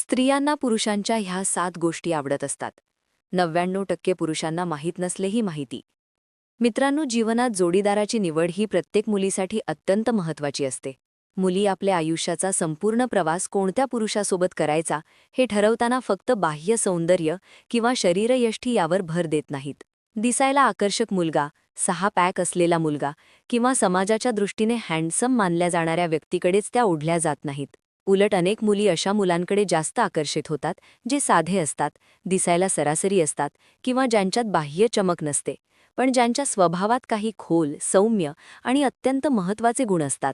स्त्रियांना पुरुषांच्या ह्या 7 गोष्टी आवडत असतात. 99% पुरुषांना माहीत नसलेही माहिती. मित्रांनो, जीवनात जोडीदाराची निवड ही प्रत्येक मुलीसाठी अत्यंत महत्त्वाची असते. मुली आपल्या आयुष्याचा संपूर्ण प्रवास कोणत्या पुरुषासोबत करायचा हे ठरवताना फक्त बाह्य सौंदर्य किंवा शरीरयष्टी यावर भर देत नाहीत. दिसायला आकर्षक मुलगा, 6 पॅक असलेला मुलगा किंवा समाजाच्या दृष्टीने हँडसम मानल्या जाणाऱ्या व्यक्तीकडेच त्या ओढल्या जात नाहीत. उलट अनेक मुली अशा मुलांकडे जास्त आकर्षित होतात जे साधे असतात, दिसायला सरासरी असतात किंवा ज्यांच्यात बाह्य चमक नसते, पण ज्यांच्या स्वभावात काही खोल, सौम्य आणि अत्यंत महत्त्वाचे गुण असतात.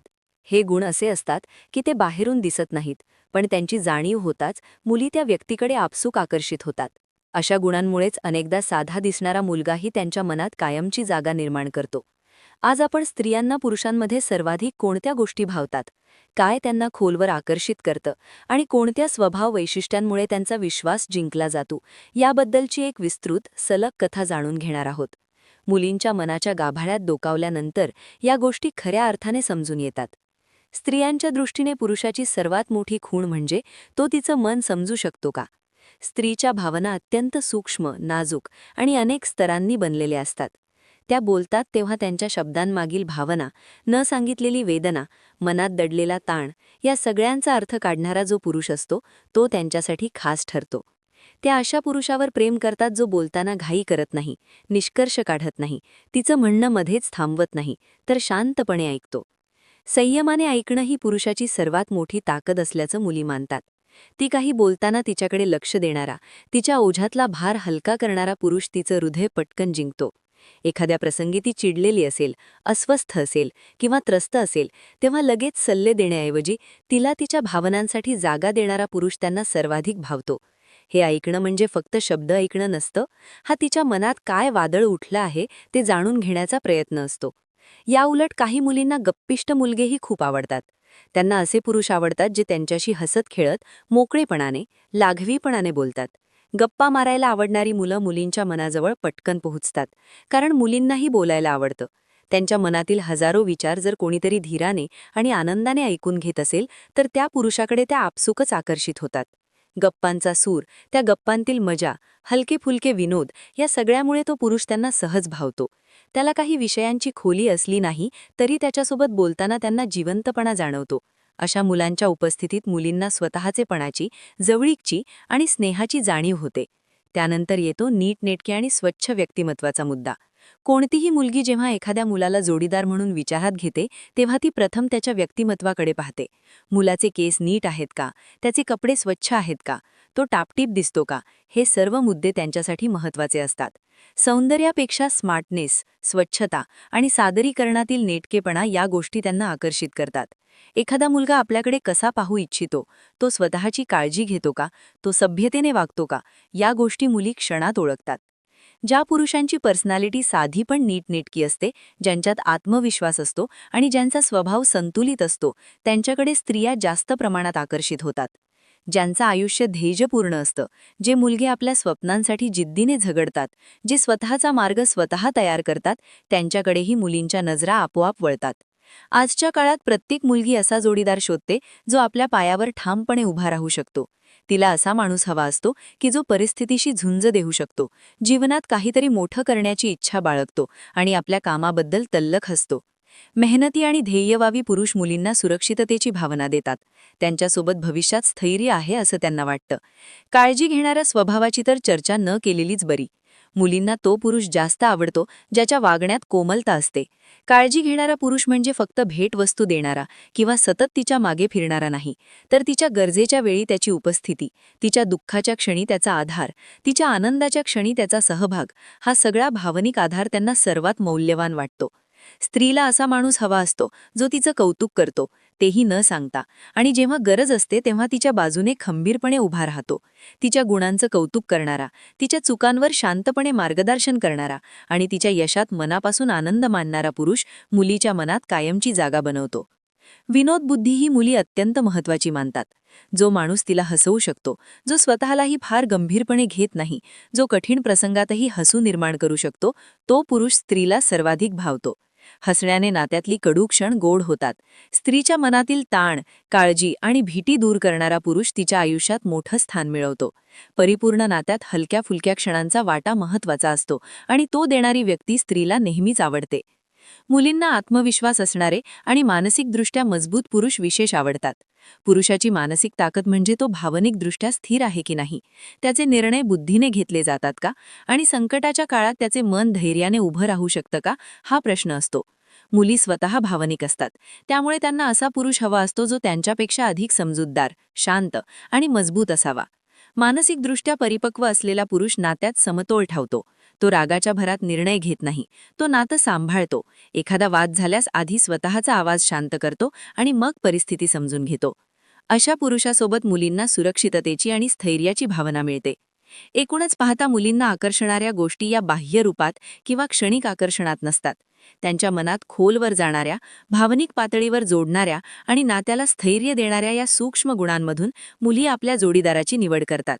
हे गुण असे असतात की ते बाहेरून दिसत नाहीत, पण त्यांची जाणीव होताच मुली त्या व्यक्तीकडे आपसूक आकर्षित होतात. अशा गुणांमुळेच अनेकदा साधा दिसणारा मुलगाही त्यांच्या मनात कायमची जागा निर्माण करतो. आज आपण स्त्रियांना पुरुषांमध्ये सर्वाधिक कोणत्या गोष्टी भावतात, काय त्यांना खोलवर आकर्षित करतं आणि कोणत्या स्वभाव वैशिष्ट्यांमुळे त्यांचा विश्वास जिंकला जातो, याबद्दलची एक विस्तृत, सलग कथा जाणून घेणार आहोत. मुलींच्या मनाच्या गाभाळ्यात डोकावल्यानंतर या गोष्टी खऱ्या अर्थाने समजून येतात. स्त्रियांच्या दृष्टीने पुरुषाची सर्वात मोठी खूण म्हणजे तो तिचं मन समजू शकतो का. स्त्रीच्या भावना अत्यंत सूक्ष्म, नाजूक आणि अनेक स्तरांनी बनलेल्या असतात. त्या बोलतात तेव्हा त्यांच्या शब्दांमागील भावना, न सांगितलेली वेदना, मनात दडलेला ताण या सगळ्यांचा अर्थ काढणारा जो पुरुष असतो तो त्यांच्यासाठी खास ठरतो. त्या अशा पुरुषावर प्रेम करतात जो बोलताना घाई करत नाही, निष्कर्ष काढत नाही, तिचं म्हणणं मध्येच थांबवत नाही, तर शांतपणे ऐकतो. संयमाने ऐकणं ही पुरुषाची सर्वात मोठी ताकद असल्याचं मुली मानतात. ती काही बोलताना तिच्याकडे लक्ष देणारा, तिच्या ओझ्यातला भार हलका करणारा पुरुष तिचं हृदय पटकन जिंकतो. एखाद्या प्रसंगी ती चिडलेली असेल, अस्वस्थ असेल किंवा त्रस्त असेल, तेव्हा लगेच सल्ले देण्याऐवजी तिला तिच्या भावनांसाठी जागा देणारा पुरुष त्यांना सर्वाधिक भावतो. हे ऐकणं म्हणजे फक्त शब्द ऐकणं नसतं, हा तिच्या मनात काय वादळ उठलं आहे ते जाणून घेण्याचा प्रयत्न असतो. याउलट काही मुलींना गप्पिष्ट मुलगेही खूप आवडतात. त्यांना असे पुरुष आवडतात जे त्यांच्याशी हसत खेळत, मोकळेपणाने, लाघवीपणाने बोलतात. गप्पा मारायला आवडणारी मुलं मुलींच्या मनाजवळ पटकन पोहोचतात, कारण मुलींनाही बोलायला आवडतं. त्यांच्या मनातील हजारो विचार जर कोणीतरी धीराने आणि आनंदाने ऐकून घेत असेल तर त्या पुरुषाकडे त्या आपसुकच आकर्षित होतात. गप्पांचा सूर, त्या गप्पांतील मजा, हलके फुलके विनोद या सगळ्यामुळे तो पुरुष त्यांना सहज भावतो. त्याला काही विषयांची खोली असली नाही तरी त्याच्यासोबत बोलताना त्यांना जिवंतपणा जाणवतो. अशा मुलांच्या उपस्थितीत मुलींना स्वतःचेपणाची, जवळीकची आणि स्नेहाची जाणीव होते. त्यानंतर येतो नीटनेटके आणि स्वच्छ व्यक्तिमत्वाचा मुद्दा. कोणतीही मुलगी जेव्हा एखाद्या मुलाला जोडीदार म्हणून विचारात घेते तेव्हा ती प्रथम त्याच्या व्यक्तिमत्वाकडे पाहते. मुलाचे केस नीट आहेत का, त्याचे कपडे स्वच्छ आहेत का, तो टापटीप दिसतो का, हे सर्व मुद्दे त्यांच्यासाठी महत्त्वाचे असतात. सौंदर्यापेक्षा स्मार्टनेस, स्वच्छता आणि सादरीकरणातील नेटकेपणा या गोष्टी त्यांना आकर्षित करतात. एखादा मुलगा आपल्याकडे कसा पाहू इच्छितो, तो स्वतःची काळजी घेतो का, तो सभ्यतेने वागतो का, या गोष्टी मुली क्षणात ओळखतात. ज्या पुरुषांची पर्सनॅलिटी साधी पण नीटनेटकी असते, ज्यांच्यात आत्मविश्वास असतो आणि ज्यांचा स्वभाव संतुलित असतो, त्यांच्याकडे स्त्रिया जास्त प्रमाणात आकर्षित होतात. ज्यांचं आयुष्य ध्येयपूर्ण असतं, जे मुलगे आपल्या स्वप्नांसाठी जिद्दीने झगडतात, जे स्वतःचा मार्ग स्वतः तयार करतात, त्यांच्याकडेही मुलींच्या नजरा आपोआप वळतात. आजच्या काळात प्रत्येक मुलगी असा जोडीदार शोधते जो आपल्या पायावर ठामपणे उभा राहू शकतो. तिला असा माणूस हवा असतो की जो परिस्थितीशी झुंज देऊ शकतो, जीवनात काहीतरी मोठं करण्याची इच्छा बाळगतो आणि आपल्या कामाबद्दल तल्लख असतो. मेहनती आणि ध्येयवावी पुरुष मुलींना सुरक्षिततेची भावना देतात. त्यांच्यासोबत भविष्यात स्थैर्य आहे असं त्यांना वाटतं. काळजी घेणाऱ्या स्वभावाची तर चर्चा न केलेलीच बरी. मुलींना तो पुरुष जास्त आवडतो ज्याच्या वागण्यात कोमलता असते. काळजी घेणारा पुरुष म्हणजे फक्त भेटवस्तू देणारा किंवा सतत तिच्या मागे फिरणारा नाही, तर तिच्या गरजेच्या वेळी त्याची उपस्थिती, तिच्या दुःखाच्या क्षणी त्याचा आधार, तिच्या आनंदाच्या क्षणी त्याचा सहभाग, हा सगळा भावनिक आधार त्यांना सर्वात मौल्यवान वाटतो. स्त्रीला असा माणूस हवा असतो जो तिचं कौतुक करतो, तेही न सांगता, आणि जेव्हा गरज असते तेव्हा तिच्या बाजूने खंबीरपणे उभा राहतो. तिच्या गुणांचं कौतुक करणारा, तिच्या चुकांवर शांतपणे मार्गदर्शन करणारा आणि तिच्या यशात मनापासून आनंद मानणारा पुरुष मुलीच्या मनात कायमची जागा बनवतो. विनोदबुद्धी ही मुली अत्यंत महत्त्वाची मानतात. जो माणूस तिला हसवू शकतो, जो स्वतःलाही फार गंभीरपणे घेत नाही, जो कठीण प्रसंगातही हसू निर्माण करू शकतो, तो पुरुष स्त्रीला सर्वाधिक भावतो. हसण्याने नात्यातली कडू क्षण गोड होतात. स्त्रीच्या मनातील ताण, काळजी आणि भीती दूर करणारा पुरुष तिच्या आयुष्यात मोठं स्थान मिळवतो. परिपूर्ण नात्यात हलक्या फुलक्या क्षणांचा वाटा महत्त्वाचा असतो आणि तो देणारी व्यक्ती स्त्रीला नेहमीच आवडते. मुलींना आत्मविश्वास असणारे आणि मानसिकदृष्ट्या मजबूत पुरुष विशेष आवडतात. पुरुषाची मानसिक ताकद म्हणजे तो भावनिकदृष्ट्या स्थिर आहे की नाही, त्याचे निर्णय बुद्धीने घेतले जातात का आणि संकटाच्या काळात त्याचे मन धैर्याने उभं राहू शकतं का, हा प्रश्न असतो. मुली स्वतः भावनिक असतात, त्यामुळे त्यांना असा पुरुष हवा असतो जो त्यांच्यापेक्षा अधिक समजूतदार, शांत आणि मजबूत असावा. मानसिकदृष्ट्या परिपक्व असलेला पुरुष नात्यात समतोल ठेवतो. तो रागाच्या भरात निर्णय घेत नाही, तो नातं सांभाळतो. एखादा वाद झाल्यास आधी स्वतःचा आवाज शांत करतो आणि मग परिस्थिती समजून घेतो. अशा पुरुषासोबत मुलींना सुरक्षिततेची आणि स्थैर्याची भावना मिळते. एकूणच पाहता मुलींना आकर्षणाऱ्या गोष्टी या बाह्य रूपात किंवा क्षणिक आकर्षणात नसतात. त्यांच्या मनात खोलवर जाणाऱ्या, भावनिक पातळीवर जोडणाऱ्या आणि नात्याला स्थैर्य देणाऱ्या या सूक्ष्म गुणांमधून मुली आपल्या जोडीदाराची निवड करतात.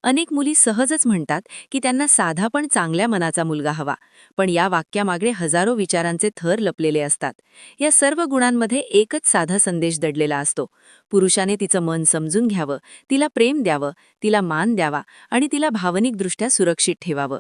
अनेक मुली सहजच म्हणतात की त्यांना साधा पण चांगल्या मनाचा मुलगा हवा, पण या वाक्यामागे हजारो विचारांचे थर लपलेले असतात. या सर्व गुणांमध्ये एकच साधा संदेश दडलेला असतो: पुरुषाने तिचं मन समजून घ्यावं, तिला प्रेम द्यावं, तिला मान द्यावा आणि तिला भावनिकदृष्ट्या सुरक्षित ठेवावं.